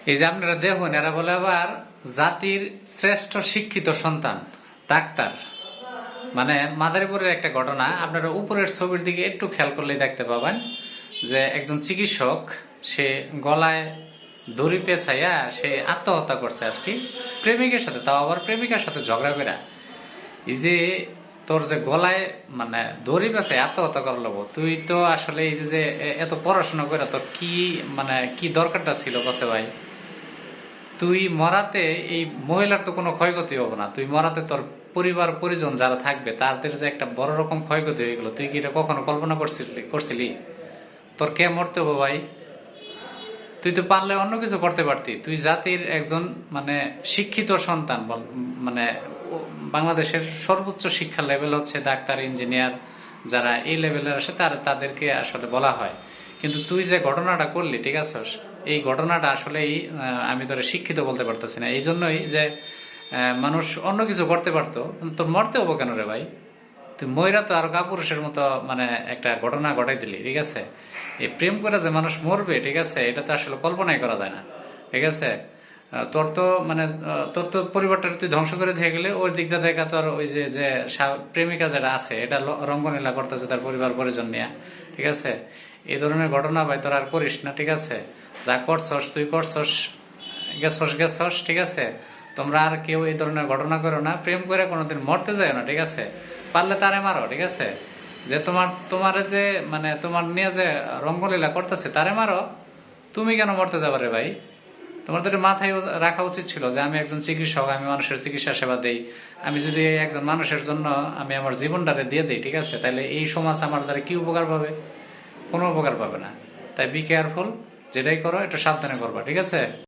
এই যে আপনারা দেখুন, এরা বলে আবার জাতির শ্রেষ্ঠ শিক্ষিত সন্তান ডাক্তার। মানে মাদারীপুরের একটা ঘটনা, আপনারা উপরের ছবির দিকে একটু খেয়াল করলেই দেখতে পাবেন যে একজন চিকিৎসক, সে গলায় দড়ি পেঁচাইয়া সে আত্মহত্যা করছে আর কি, প্রেমিকের সাথে, তাও আবার প্রেমিকার সাথে ঝগড়া করে। এই যে তোর যে গলায় মানে দড়ি পেঁচাই আত্মহত্যা করলো, তুই তো আসলে এই যে এত পড়াশোনা করে তো কি মানে কি দরকারটা ছিল কাছে ভাই? তুই মরাতে এই মহিলার তো কোনো ক্ষয়ক্ষতি হবে না, তুই মরাতে তোর পরিবার পরিজন যারা থাকবে তাদের যে একটা বড় রকম ক্ষয়ক্ষতি হয়ে গেল, তুই কি এটা কখনো কল্পনা করছিলি? তোর কে মরতে হবে ভাই? তুই তো পারলে অন্য কিছু করতে পারতি। তুই জাতির একজন মানে শিক্ষিত সন্তান বল, মানে বাংলাদেশের সর্বোচ্চ শিক্ষা লেভেল হচ্ছে ডাক্তার, ইঞ্জিনিয়ার, যারা এই লেভেলের আসে তাদেরকে আসলে বলা হয়। কিন্তু তুই যে ঘটনাটা করলি, ঠিক আছে, এই ঘটনাটা আসলেই আমি তোরে শিক্ষিত বলতে পারতেছি না। এই জন্যই যে মানুষ অন্য কিছু করতে পারতো, তোর মরতে হবো কেন রে ভাই? তুই ময়রা তো আরো কাপুরুষের মতো মানে একটা ঘটনা ঘটাই দিলি, ঠিক আছে? এই প্রেম করে যে মানুষ মরবে, ঠিক আছে, এটা তো আসলে কল্পনাই করা যায় না, ঠিক আছে? তোর তো মানে তোর তো পরিবারটা তুই ধ্বংস করে দিয়ে গেলে, ওই দিকটা দেখা তোর ওই যে যে প্রেমিকা যেটা আছে এটা রঙ্গলীলা করতেছে তার পরিবার পরিজন নিয়ে, ঠিক আছে? এই ধরনের ঘটনা ভাই তোর আর করিস না, ঠিক আছে? যা করছস তুই করছস, গেছস, ঠিক আছে? তোমরা আর কেউ এই ধরনের ঘটনা করো না, প্রেম করে কোনোদিন মরতে যায় না, ঠিক আছে? পারলে তারে মারো, ঠিক আছে? যে তোমার যে মানে তোমার নিয়ে যে রঙ্গলীলা করতেছে তারে মারো, তুমি কেন মরতে যাবে রে ভাই? তোমার তো এটা মাথায় রাখা উচিত ছিল যে আমি একজন চিকিৎসক, আমি মানুষের চিকিৎসা সেবা দেই। আমি যদি একজন মানুষের জন্য আমি আমার জীবনটারে দিয়ে দিই, ঠিক আছে, তাহলে এই সমাজ আমার দ্বারা কি উপকার পাবে? কোনো উপকার পাবে না। তাই বি কেয়ারফুল, যেটাই করো একটু সাবধানে করবা, ঠিক আছে?